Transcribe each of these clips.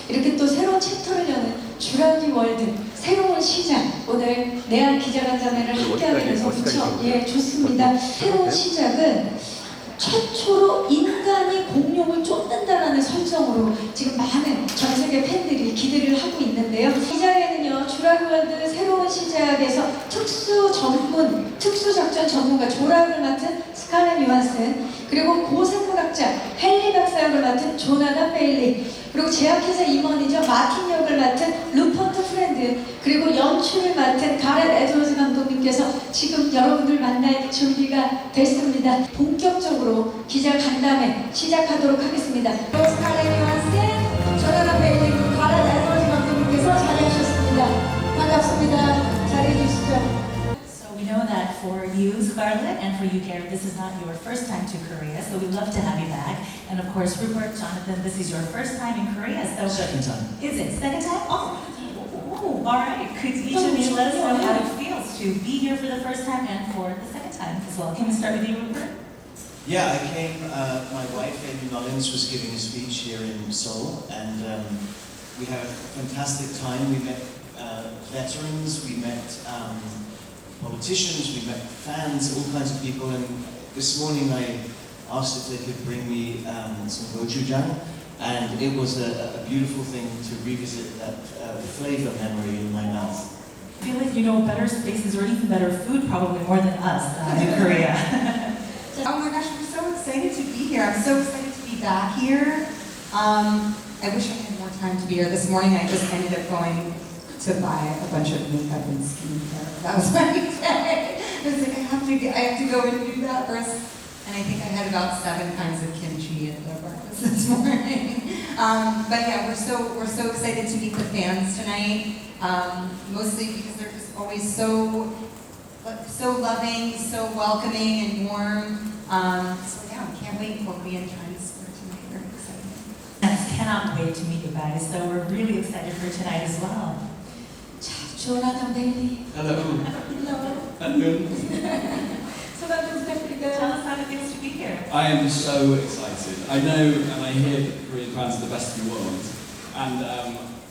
이렇게 또 새로운 챕터를 여는 주라기 월드 새로운 시작. 오늘 내한 기자간담회를 함께하게 돼서 그렇죠? 예, 좋습니다. 새로운 시작은 최초로 인간이 공룡을 쫓는다라는 설정으로 지금 많은 전 세계 팬들이 기대를 하고 있는데요. 이 자리에는요, 주라기 월드 새로운 시작에서 특수작전 전문가 조락을 맡은 스칼렛 요한슨, 그리고 고생물학자 헨리 박사 역을 맡은 조나단 베일리, 그리고 제약회사 임원이죠 마틴 역을 맡은 루퍼트 프렌드, 그리고 연출을 맡은 가렛 에드워즈 감독님께서 지금 여러분들 만날 준비가 됐습니다. 본격적으로 기자간담회 시작하도록 하겠습니다. 스칼렛 요한슨, 조나단 베일리, 그리고 가렛 에드워즈 감독님께서 자리하셨습니다. 반갑습니다. 자리해 주시죠. We know that for you, Scarlett, and for you, Gareth, this is not your first time to Korea, so we'd love to have you back. And of course, Rupert, Jonathan, this is your first time in Korea, so... Second time. Is it? Second time? Oh, all right. Could each of you let us know how it feels to be here for the first time and for the second time as well? Can we start with you, Rupert? Yeah, I came, my wife, Amy Mullins, was giving a speech here in Seoul, and we had a fantastic time. We met veterans, we met politicians, we met fans, all kinds of people, and this morning I asked if they could bring me some gochujang, and it was a beautiful thing to revisit that flavor memory in my mouth. I feel like you know better spaces or even better food probably more than us in Korea. Oh my gosh, I'm so excited to be here. I'm so excited to be back here. I wish I had more time to be here. This morning I just ended up going to buy a bunch of makeup and skincare. That was my day. I was like, I have to go and do that first. And I think I had about 7 kinds of kimchi at the breakfast this morning. But yeah, we're so excited to meet the fans tonight. Mostly because they're just always so loving, so welcoming and warm. So yeah, I can't wait for Korean Chinese Square tonight. Very excited. I cannot wait to meet you guys, so we're really excited for tonight as well. 조나단 베일리. Hello. 소감 좀 부탁드릴까요? Tell us how it feels to be here. I am so excited. I know and I hear that Korean fans are the best in the world, and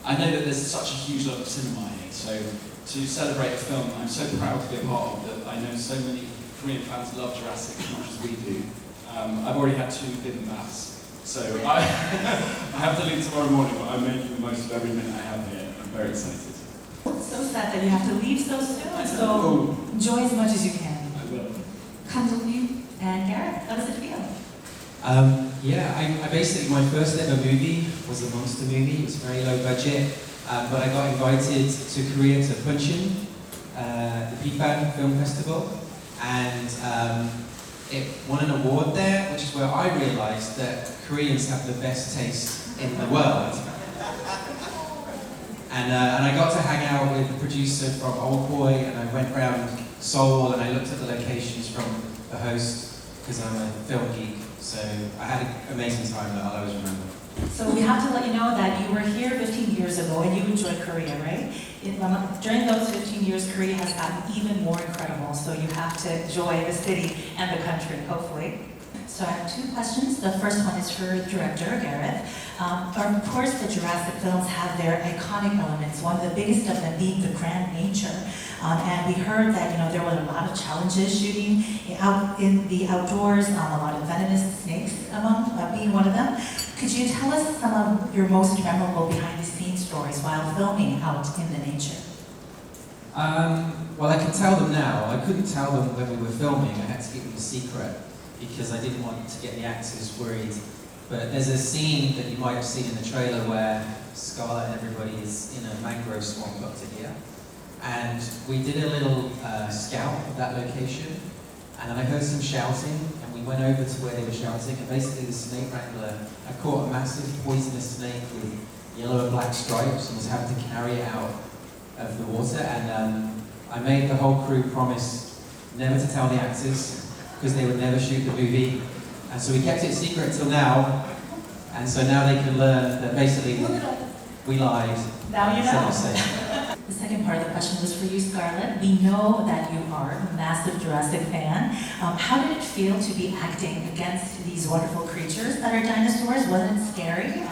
I know that there's such a huge love of cinema here, so to celebrate a film I'm so proud to be a part of, that I know so many Korean fans love Jurassic as much as we do. I've already had 2 bibimbap's, so I have to leave tomorrow morning, but I'm making the most of every minute I have here. I'm very excited. It's so sad that you have to leave so soon, so enjoy as much as you can. I will. 감독님. And Gareth, how does it feel? Yeah, I basically, my first ever movie was a monster movie. It was very low budget, but I got invited to Korea to Punchin, the Busan Film Festival, and it won an award there, which is where I realised that Koreans have the best taste in the world. And I got to hang out with the producer from Old Boy, and I went around Seoul and I looked at the locations from the host, because I'm a film geek, so I had an amazing time that I'll always remember. So we have to let you know that you were here 15 years ago and you enjoyed Korea, right? During those 15 years, Korea has gotten even more incredible, so you have to enjoy the city and the country, hopefully. So I have 2 questions. The first one is for director Gareth. Of course, the Jurassic films have their iconic elements, one of the biggest of them being the grand nature. And we heard that there were a lot of challenges shooting out in the outdoors, a lot of venomous snakes being one of them. Could you tell us some of your most memorable behind-the-scenes stories while filming out in the nature? Well, I can tell them now. I couldn't tell them when we were filming. I had to keep them a secret because I didn't want to get the actors worried. But there's a scene that you might have seen in the trailer where Scarlett and everybody is in a mangrove swamp up to here. And we did a little scout of that location, and I heard some shouting, and we went over to where they were shouting, and basically the snake wrangler had caught a massive poisonous snake with yellow and black stripes and was having to carry it out of the water. And I made the whole crew promise never to tell the actors, because they would never shoot the movie. And so we kept it secret until now, and so now they can learn that basically we lied. Now you know. The second part of the question was for you, Scarlett. We know that you are a massive Jurassic fan. How did it feel to be acting against these wonderful creatures that are dinosaurs? Wasn't it scary?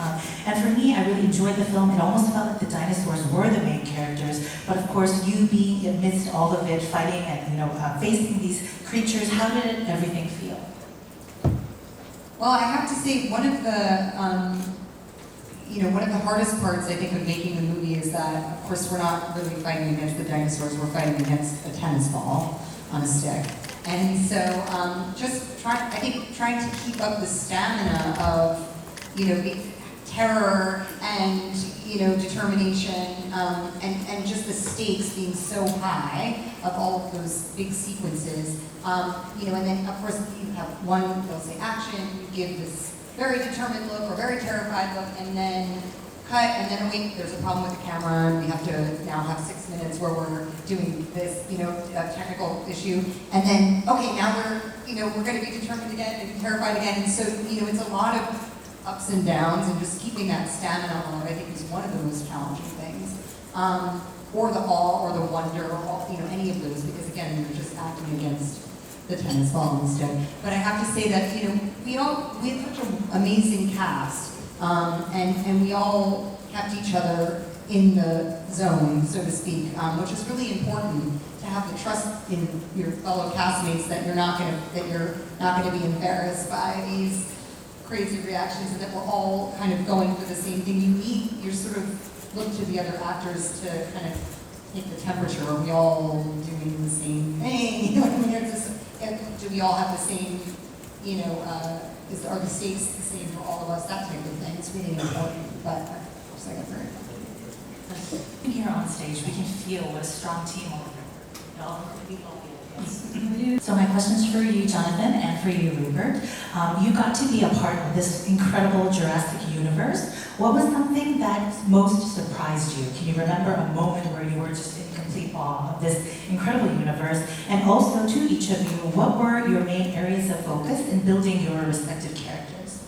And for me, I really enjoyed the film. It almost felt like the dinosaurs were the main characters. But of course, you being amidst all of it, fighting and facing these creatures, how did everything feel? Well, I have to say, one of the hardest parts, I think, of making the movie is that, of course, we're not really fighting against the dinosaurs, we're fighting against a tennis ball on a stick. And so, trying to keep up the stamina of, terror and, determination, and just the stakes being so high of all of those big sequences. And then, of course, you have they'll say action, you give this very determined look or very terrified look, and then cut, and then wait, there's a problem with the camera, and we have to now have 6 minutes where we're doing this, technical issue, and then, okay, now we're going to be determined again and terrified again, and so, it's a lot of ups and downs, and just keeping that stamina on, I think, is one of the most challenging things. Or the awe, or the wonder, or any of those, because again, you're just acting against the tennis ball instead. But I have to say that, we have such an amazing cast, and we all kept each other in the zone, so to speak, which is really important to have the trust in your fellow castmates that you're not going to be embarrassed by these crazy reactions, and that we're all kind of going for the same thing. You sort of look to the other actors to kind of take the temperature. Are we all doing the same thing? You know what I mean? Do we all have the same, are the stakes the same for all of us? That type of thing. It's really important, but of course I got very And here on stage, we can feel what a strong team over there. So my question's for you, Jonathan, and for you, Rupert. You got to be a part of this incredible Jurassic universe. What was something that most surprised you? Can you remember a moment where you were just in complete awe of this incredible universe? And also, to each of you, what were your main areas of focus in building your respective characters?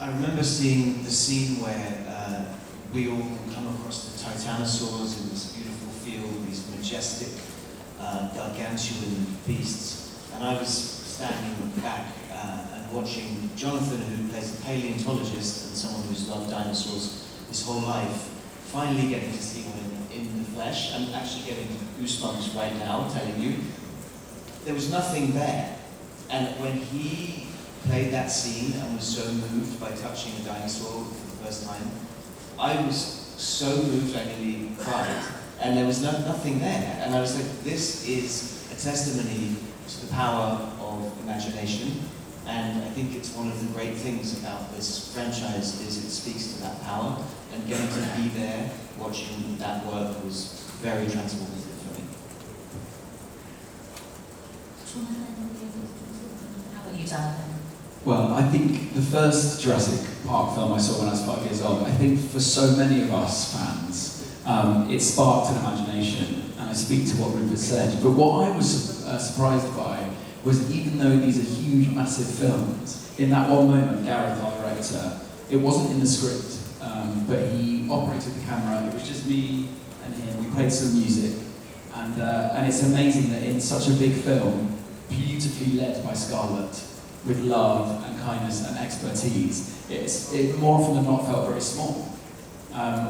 I remember seeing the scene where we all come across the titanosaurs in this beautiful field, these majestic, gargantuan beasts, and I was standing back and watching Jonathan, who plays a paleontologist and someone who's loved dinosaurs his whole life, finally getting to see one in the flesh. I'm actually getting goosebumps right now, telling you. There was nothing there, and when he played that scene and was so moved by touching a dinosaur for the first time, I was so moved I nearly cried. And there was nothing there. And I was like, this is a testimony to the power of imagination. And I think it's one of the great things about this franchise is it speaks to that power. And getting to be there, watching that work was very transformative for me. How about you, Jonathan? Well, I think the first Jurassic Park film I saw when I was 5 years old, I think for so many of us fans, it sparked an imagination, and I speak to what Rupert said. But what I was surprised by was, even though these are huge, massive films, in that one moment, Gareth, our director, it wasn't in the script, but he operated the camera. It was just me and him. We played some music, and it's amazing that in such a big film, beautifully led by Scarlett, with love and kindness and expertise, it more often than not felt very small.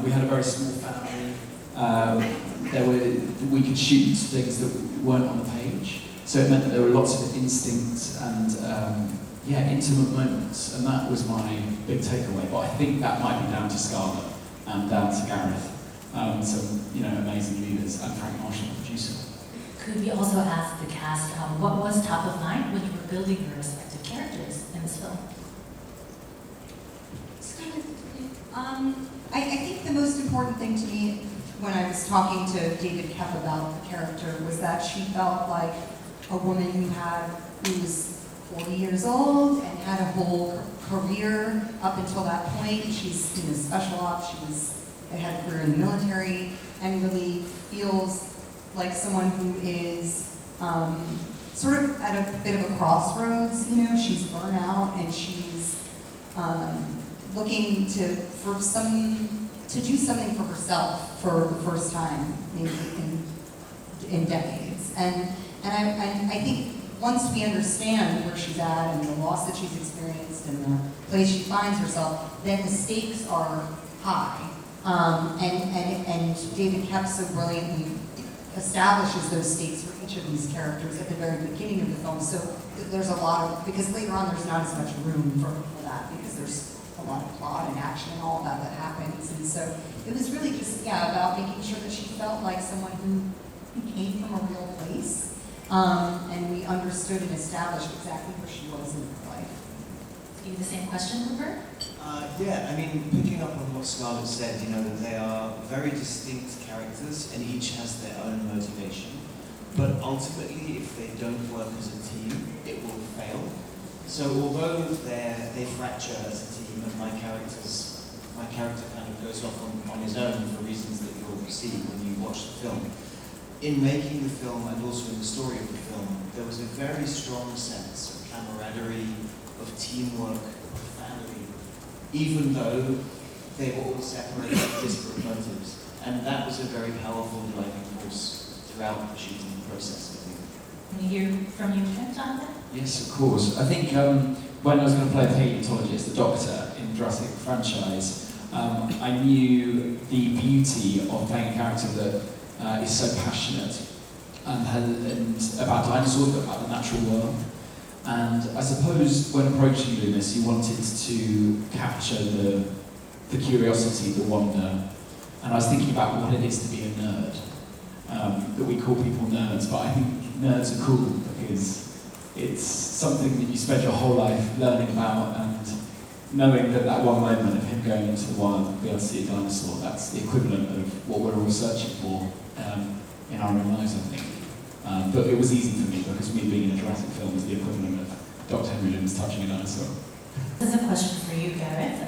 We had a very small family. We could shoot things that weren't on the page, so it meant that there were lots of instincts and intimate moments, and that was my big takeaway. But I think that might be down to Scarlett and down to Gareth, some amazing leaders, and Frank Marshall, the producer. Could we also ask the cast what was top of mind when you were building your respective characters in this film? I think the most important thing to me when I was talking to David Kep about the character was that she felt like a woman who was 40 years old and had a whole career up until that point. She's in special ops, had a career in the military, and really feels like someone who is sort of at a bit of a crossroads. She's burnt out and she's looking for some to do something for herself for the first time, maybe in decades. And I think once we understand where she's at and the loss that she's experienced and the place she finds herself, then the stakes are high. And David Koepp so brilliantly establishes those stakes for each of these characters at the very beginning of the film. So there's a lot of, because later on there's not as much room for that, because there's a lot of plot and action and all that happens. And so it was really just, about making sure that she felt like someone who came from a real place. And we understood and established exactly where she was in her life. Give you the same question, Rupert? Yeah, I mean, picking up on what Scarlett said, that they are very distinct characters and each has their own motivation. But ultimately, if they don't work as a team, it will fail. So although they fracture as a team and my character kind of goes off on his own for reasons that you'll see when you watch the film, in making the film and also in the story of the film, there was a very strong sense of camaraderie, of teamwork, of family, even though they were all separated by disparate motives. And that was a very powerful driving force throughout the shooting process, I think. Can you hear from you, Jonathan? Yes, of course. I think when I was going to play a paleontologist, the Doctor in Jurassic franchise, I knew the beauty of playing a character that is so passionate and about dinosaurs, but about the natural world. And I suppose when approaching Loomis, you wanted to capture the curiosity, the wonder. And I was thinking about what it is to be a nerd. That we call people nerds, but I think nerds are cool because it's something that you spend your whole life learning about, and knowing that one moment of him going into the wild and be able to see a dinosaur, that's the equivalent of what we're all searching for in our own lives, I think. But it was easy for me because me being in a Jurassic film is the equivalent of Dr. Henry Loomis touching a dinosaur. This is a question for you, Gareth.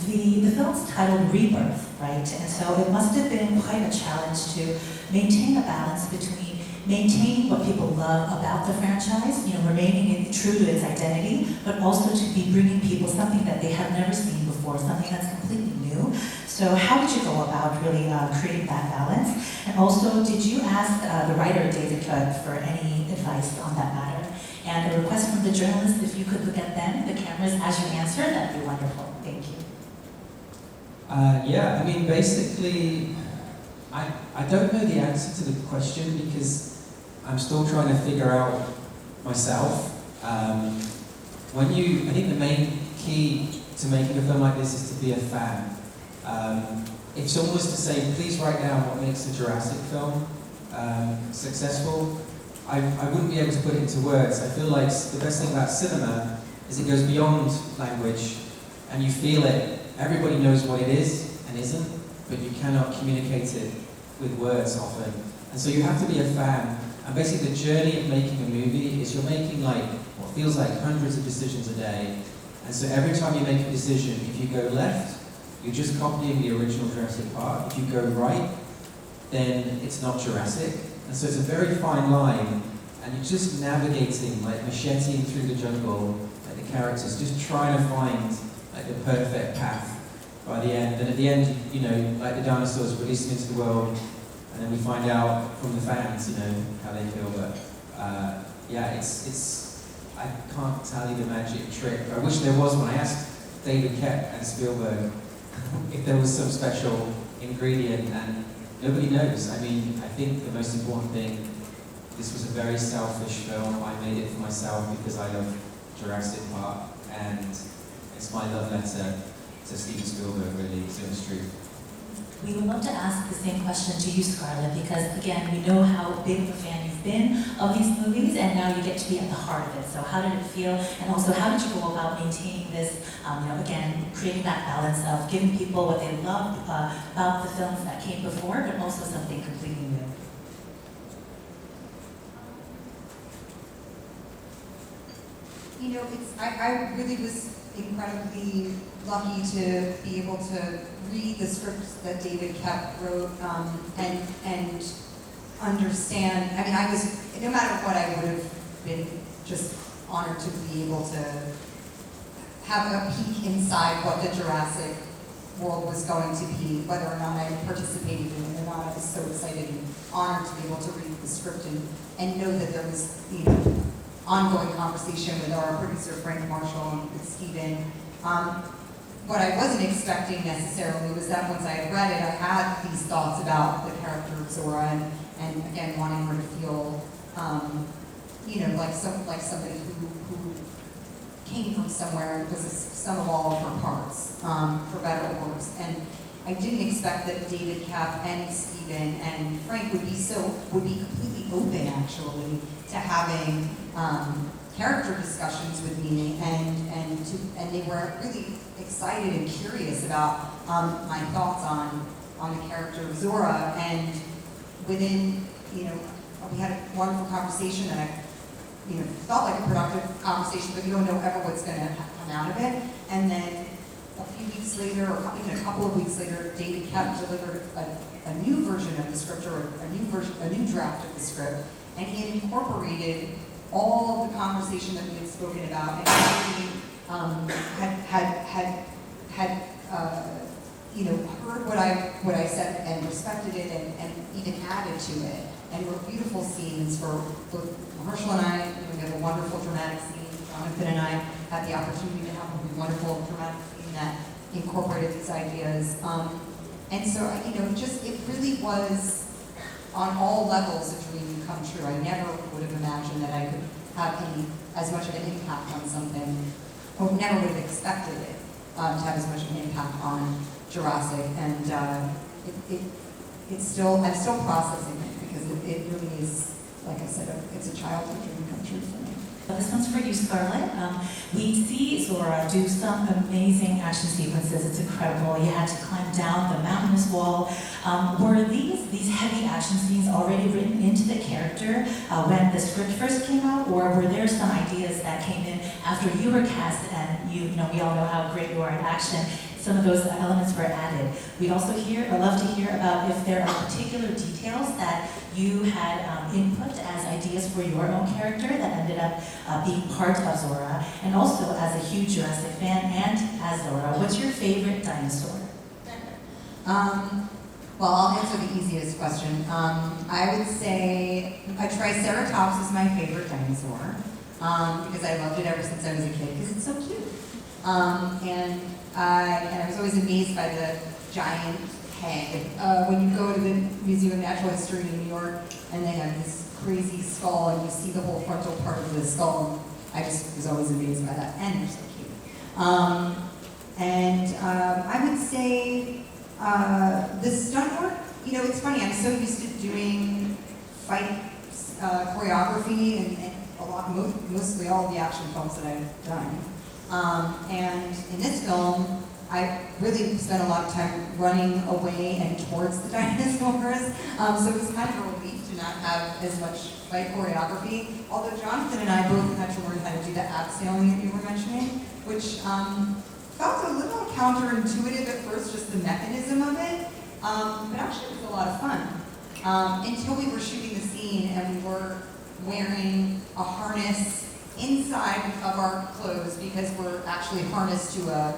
The film's titled Rebirth, right? And so it must have been quite a challenge to maintain a balance between maintaining what people love about the franchise, remaining true to its identity, but also to be bringing people something that they have never seen before, something that's completely new. So how did you go about really creating that balance? And also, did you ask the writer, David Koepp, for any advice on that matter? And a request from the journalists, if you could look at them, the cameras, as you answer, that'd be wonderful. Thank you. Yeah, I mean, basically, I don't know the answer to the question because I'm still trying to figure out myself. I think the main key to making a film like this is to be a fan. If someone was to say, please write down what makes a Jurassic film successful, I wouldn't be able to put it into words. I feel like the best thing about cinema is it goes beyond language and you feel it. Everybody knows what it is and isn't, but you cannot communicate it with words often. And so you have to be a fan. And basically the journey of making a movie is you're making what feels like hundreds of decisions a day. And so every time you make a decision, if you go left, you're just copying the original Jurassic Park. If you go right, then it's not Jurassic. And so it's a very fine line, and you're just navigating, macheting through the jungle, the characters, just trying to find the perfect path by the end. And at the end, the dinosaurs released into the world, and then we find out from the fans, how they feel. But I can't tell you the magic trick. I wish there was one. I asked David Koepp and Spielberg if there was some special ingredient, and nobody knows. I mean, I think the most important thing, this was a very selfish film. I made it for myself because I love Jurassic Park, and it's my love letter to Steven Spielberg, really, to his truth. We would love to ask the same question to you, Scarlett, because again, we know how big of a fan you've been of these movies, and now you get to be at the heart of it. So how did it feel? And also, how did you go about maintaining this, again, creating that balance of giving people what they love about the films that came before, but also something completely new? I really was incredibly lucky to be able to read the scripts that David Koepp wrote and understand. I mean, no matter what, I would have been just honored to be able to have a peek inside what the Jurassic World was going to be, whether or not I participated in it or not. I was so excited and honored to be able to read the script and know that there was, you know, ongoing conversation with our producer Frank Marshall and with Stephen. What I wasn't expecting necessarily was that once I had read it, I had these thoughts about the character of Zora and again wanting her to feel, you know, like somebody who came from somewhere and was a sum of all of her parts, for better or worse. And I didn't expect that David, Cap, and Stephen and Frank would be completely open actually to having character discussions with me, and they were really excited and curious about my thoughts on the character of Zora. And within, you know, we had a wonderful conversation that I, you know, felt like a productive conversation, but you don't know ever what's going to come out of it. And then a few weeks later, or even a couple of weeks later, David Kep delivered a new version of the script, or a new draft of the script, and he had incorporated all of the conversation that we had spoken about, and he had you know, heard what I said and respected it, and even added to it. And were beautiful scenes for both Herschel and I. You know, we have a wonderful dramatic scene. Jonathan and I had the opportunity to have a wonderful dramatic scene that incorporated these ideas. And so, you know, it really was on all levels a dream come true. I never would have imagined that I could have as much of an impact on something, or never would have expected it to have as much of an impact on Jurassic. And I'm still processing it, because it really is, like I said, it's a childhood dream come true for me. This one's for you, Scarlett. We see Zora do some amazing action sequences. It's incredible. You had to climb down the mountainous wall. Were these heavy action scenes already written into the character when the script first came out, or were there some ideas that came in after you were cast and we all know how great you are at action? Some of those elements were added. We'd also love to hear about if there are particular details that you had input as ideas for your own character that ended up being part of Zora, and also as a huge Jurassic fan and as Zora, what's your favorite dinosaur? Well, I'll answer the easiest question. I would say a Triceratops is my favorite dinosaur, because I loved it ever since I was a kid, because it's so cute. And I was always amazed by the giant head. When you go to the Museum of Natural History in New York, and they have this crazy skull, and you see the whole frontal part of the skull, I just was always amazed by that, and they're so cute. I would say the stunt work, you know, it's funny, I'm so used to doing fight choreography and mostly all the action films that I've done. And in this film, I really spent a lot of time running away and towards the dinosaurs. So it was kind of a relief to not have as much fight choreography. Although Jonathan and I both had to learn how to do the abseiling that you were mentioning, which felt a little counterintuitive at first, just the mechanism of it. But actually it was a lot of fun. Until we were shooting the scene and we were wearing a harness inside of our clothes, because we're actually harnessed to a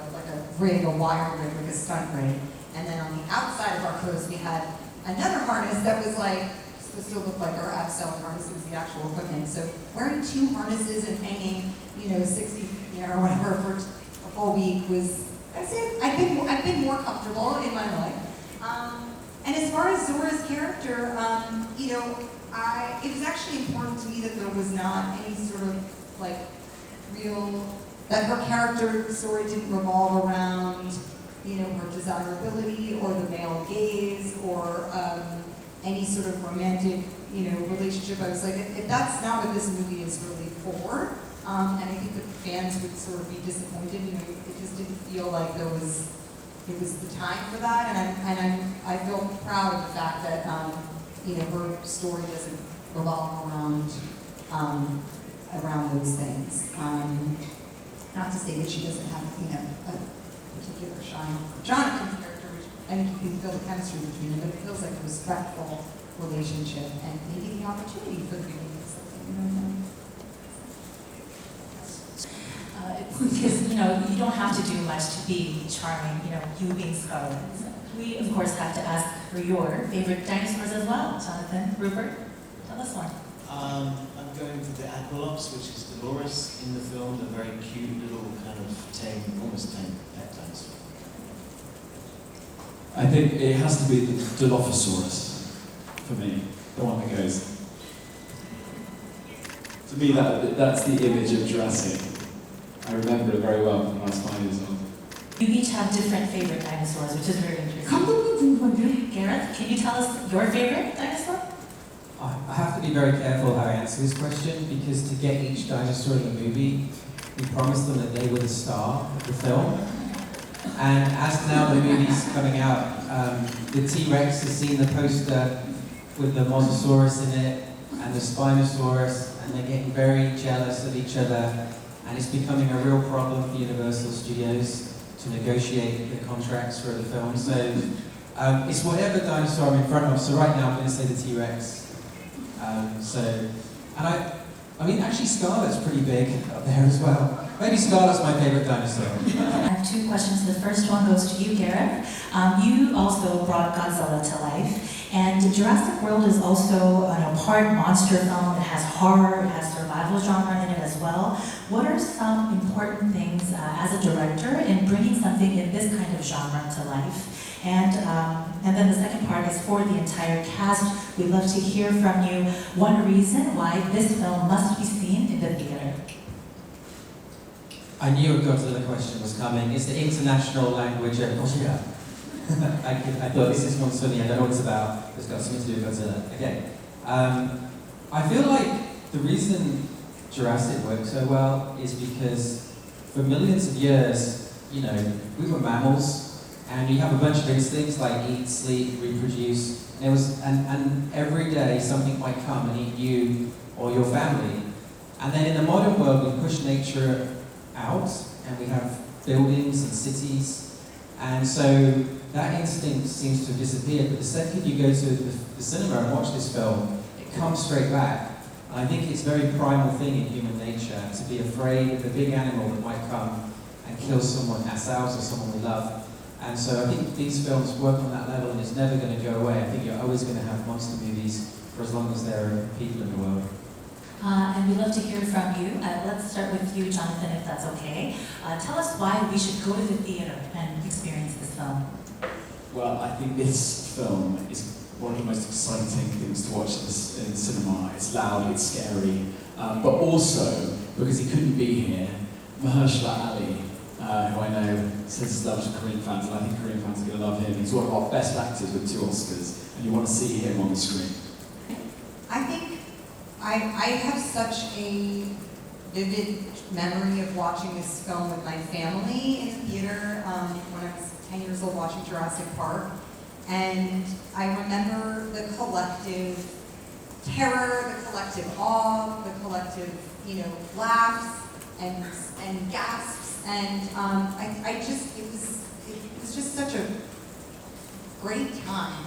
rig, a wire rig, like a stunt rig. And then on the outside of our clothes, we had another harness that was like, supposed to look like our abseiling harness. It was the actual equipment. So wearing two harnesses and hanging, 60 feet in the air or whatever for a whole week was, I'd say, I've been more comfortable in my life. And as far as Zora's character, it was actually important to me that there was not any sort of that her character story didn't revolve around, her desirability or the male gaze or any sort of romantic, relationship. I was like, if that's not what this movie is really for, and I think that fans would sort of be disappointed. It just didn't feel like it was the time for that, and I feel proud of the fact that her story doesn't revolve around those things. Not to say that she doesn't have a particular shine for Jonathan's character, which I think you can feel the chemistry between them, but it feels like a respectful relationship and maybe the opportunity for the beginning of something. Because, you know, you don't have to do much to be charming, you know, you being Scarlett. So we, of course, have to ask for your favorite dinosaurs as well. Jonathan, Rupert, tell us one. I'm going for the Aqualops, which is Dolores in the film, the very cute little kind of tame, almost tame pet dinosaur. I think it has to be the Dilophosaurus for me, the one that goes. To me, that's the image of Jurassic. I remember it very well when I was 5 years old. You each have different favorite dinosaurs, which is very interesting. 감독님 궁금한데요? Gareth, can you tell us your favorite dinosaur? I have to be very careful how I answer this question because to get each dinosaur in the movie, we promised them that they were the star of the film. And as now the movie's coming out, the T-Rex has seen the poster with the Mosasaurus in it and the Spinosaurus, and they're getting very jealous of each other, and it's becoming a real problem for Universal Studios to negotiate the contracts for the film. So it's whatever dinosaur I'm in front of. So right now I'm going to say the T-Rex. I mean, actually Scarlett's pretty big up there as well. Maybe Scarlett's my favorite dinosaur. I have two questions. The first one goes to you, Gareth. You also brought Godzilla to life, and Jurassic World is also a part monster film. It has horror, it has survival genre in it as well. What are some important things as a director in bringing something in this kind of genre to life? And then the second part is for the entire cast. We'd love to hear from you one reason why this film must be seen in the theater. I knew a Godzilla question was coming. It's the international language of Godzilla. I thought this is Monsuni, I don't know what it's about. It's got something to do with Godzilla. Okay. I feel like the reason Jurassic worked so well is because for millions of years, you know, we were mammals, and you have a bunch of instincts like eat, sleep, reproduce. And every day something might come and eat you or your family. And then in the modern world, we push nature out, and we have buildings and cities, and so that instinct seems to have disappeared. But the second you go to the cinema and watch this film, it comes straight back. And I think it's a very primal thing in human nature to be afraid of the big animal that might come and kill someone, ourselves or someone we love. And so I think these films work on that level, and it's never going to go away. I think you're always going to have monster movies for as long as there are people in the world. And we'd love to hear from you. Let's start with you, Jonathan, if that's okay. Tell us why we should go to the theater and experience this film. Well, I think this film is one of the most exciting things to watch in the cinema. It's loud, it's scary, but also, because he couldn't be here, Mahershala Ali, who I know says his love to Korean fans, and I think Korean fans are going to love him. He's one of our best actors with 2 Oscars, and you want to see him on the screen. I think I have such a vivid memory of watching this film with my family in the theater when I was 10 years old watching Jurassic Park. And I remember the collective terror, the collective awe, the collective, you know, laughs and gasps. And it was just such a great time.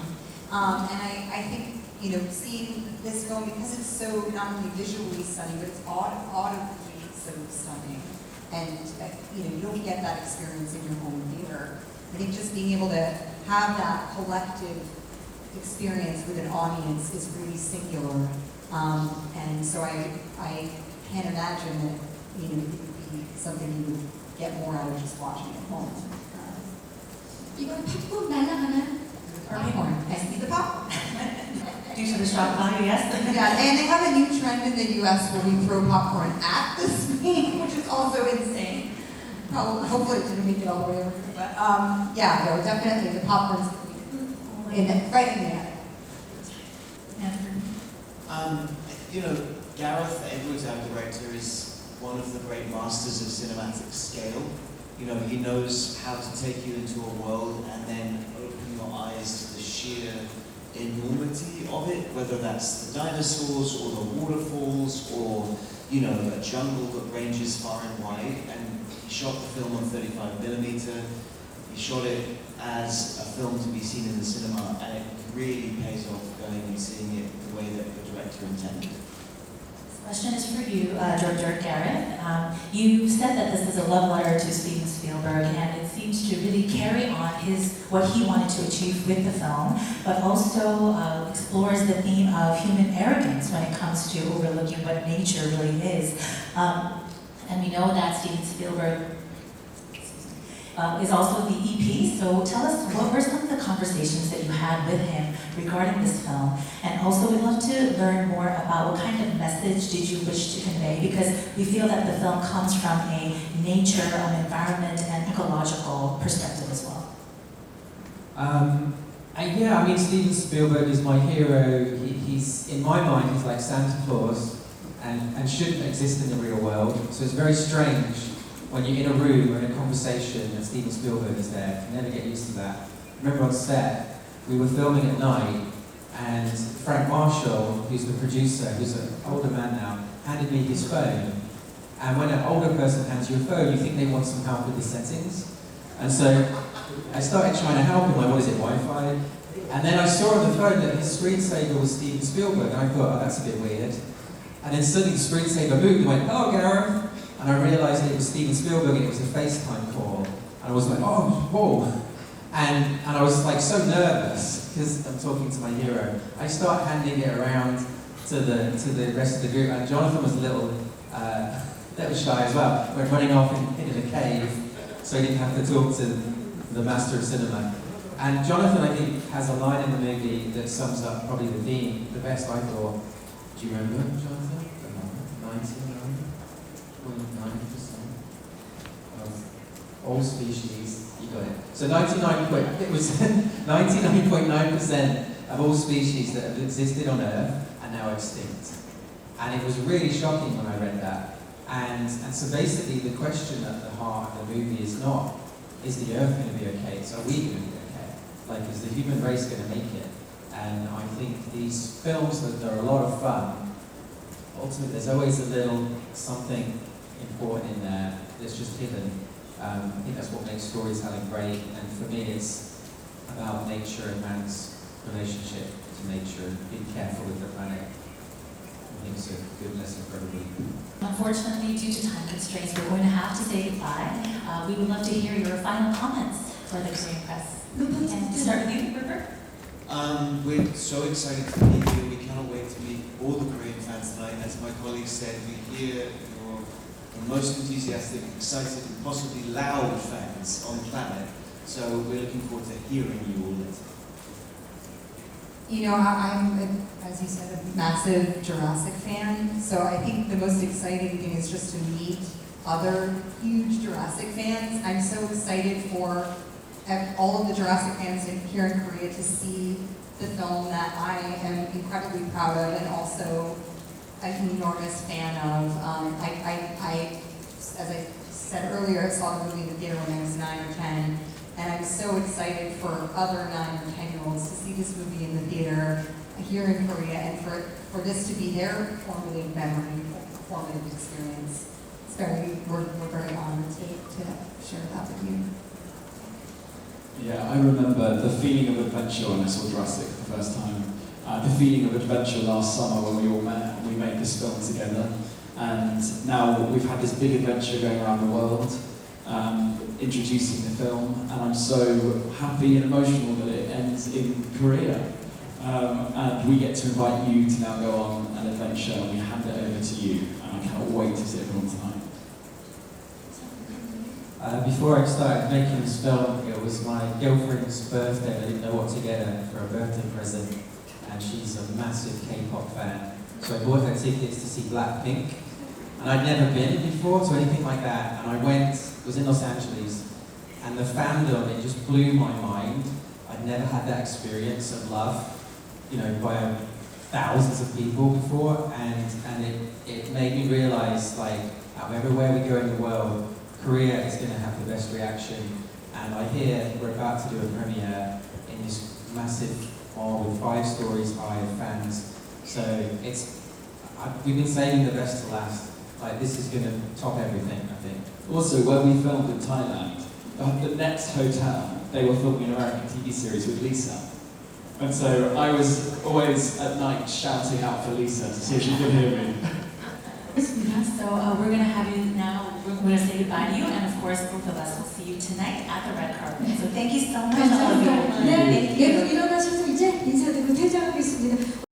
And I think, you know, seeing this film, because it's so not only visually stunning, but it's audibly so stunning. And, you know, you don't get that experience in your home theater. I think just being able to have that collective experience with an audience is really singular. And so I can't imagine that, you know, it would be something you would get more out of just watching at home. 이건 팝콘 날아가나요? Popcorn. I see the pop. Due to the shock value, yes? Yeah, and they have a new trend in the US where we throw popcorn at the screen, which is also insane. Probably, hopefully it didn't make it all the way over here, but yeah, no, definitely the popcorn's right in the end. You know, Gareth Edwards, our director, is one of the great masters of cinematic scale. You know, he knows how to take you into a world and then open your eyes to the sheer enormity of it, whether that's the dinosaurs or the waterfalls or, you know, a jungle that ranges far and wide. And he shot the film on 35mm. He shot it as a film to be seen in the cinema, and it really pays off going and seeing it the way that the director intended. Question is for you, Director Gareth. You said that this is a love letter to Steven Spielberg, and it seems to really carry on what he wanted to achieve with the film, but also explores the theme of human arrogance when it comes to overlooking what nature really is. And we know that Steven Spielberg is also the EP, so tell us what were some of the conversations that you had with him regarding this film, and also we'd love to learn more about what kind of message did you wish to convey, because we feel that the film comes from a nature, environment, and ecological perspective as well. Yeah, I mean, Steven Spielberg is my hero. He's, in my mind, he's like Santa Claus and shouldn't exist in the real world, so it's very strange when you're in a room or in a conversation and Steven Spielberg is there. You never get used to that. I remember on set, we were filming at night, and Frank Marshall, who's the producer, who's an older man now, handed me his phone. And when an older person hands you a phone, you think they want some help with the settings. And so I started trying to help him, like, what is it, Wi-Fi? And then I saw on the phone that his screensaver was Steven Spielberg, and I thought, oh, that's a bit weird. And then suddenly the screensaver moved and went, oh, Gareth. And I realised it was Steven Spielberg and it was a FaceTime call. And I was like, oh, whoa. And I was like so nervous because I'm talking to my hero. I start handing it around to the rest of the group, and Jonathan was a little shy as well. We're running off in a cave, so he didn't have to talk to the master of cinema. And Jonathan, I think, has a line in the movie that sums up probably the theme the best, I thought. Do you remember, Jonathan? 99.9% of all species, you got it. So 99.9% of all species that have existed on Earth are now extinct. And it was really shocking when I read that. And so basically the question at the heart of the movie is not, is the Earth going to be okay? It's, are we going to be okay? Like, is the human race going to make it? And I think these films, that they're a lot of fun, ultimately there's always a little something important in there that's just hidden. I think that's what makes storytelling great, and for me it's about nature and man's relationship to nature, being careful with the planet. I think it's a good lesson for everybody. Unfortunately, due to time constraints, we're going to have to say goodbye. We would love to hear your final comments for the Korean press. And to start with you, Rupert. We're so excited to be here. We cannot wait to meet all the Korean fans tonight. As my colleagues said, we hear you're the most enthusiastic, excited, and possibly loud fans on the planet. So we're looking forward to hearing you all later. You know, I'm, as you said, a massive Jurassic fan, so I think the most exciting thing is just to meet other huge Jurassic fans. I'm so excited for all of the Jurassic fans here in Korea to see the film that I am incredibly proud of and also an enormous fan of. As I said earlier, I saw the movie in the theater when I was 9 or 10, and I'm so excited for other 9 or 10-year-olds to see this movie in the theater here in Korea, and for this to be their formative memory, formative experience. We're very honored to share that with you. Yeah, I remember the feeling of adventure when I saw Jurassic the first time. The feeling of adventure last summer when we all met and we made this film together. And now we've had this big adventure going around the world, introducing the film, and I'm so happy and emotional that it ends in Korea. And we get to invite you to now go on an adventure, and we hand it over to you, and I cannot wait to see everyone tonight. Before I started making this film, it was my girlfriend's birthday. I didn't know what to get her for a birthday present, and she's a massive K-pop fan. So I bought her tickets to see Blackpink, and I'd never been before to anything like that. And I went, it was in Los Angeles, and the fandom, it just blew my mind. I'd never had that experience of love, you know, by thousands of people before, and it made me realize, like, however where we go in the world, Korea is going to have the best reaction. And I hear we're about to do a premiere in this massive hall with 5 stories high of fans. So we've been saving the best to last. Like, this is going to top everything, I think. Also, when we filmed in Thailand, the next hotel, they were filming an American TV series with Lisa. And so I was always at night shouting out for Lisa to see if she could hear me. So we're going to have you now, we're going to say goodbye to you, and of course both of us will see you tonight at the red carpet. So thank you so much. all of you. 감사합니다. 네, 여러분 일어나셔서 이제 인사드리고 퇴장하겠습니다.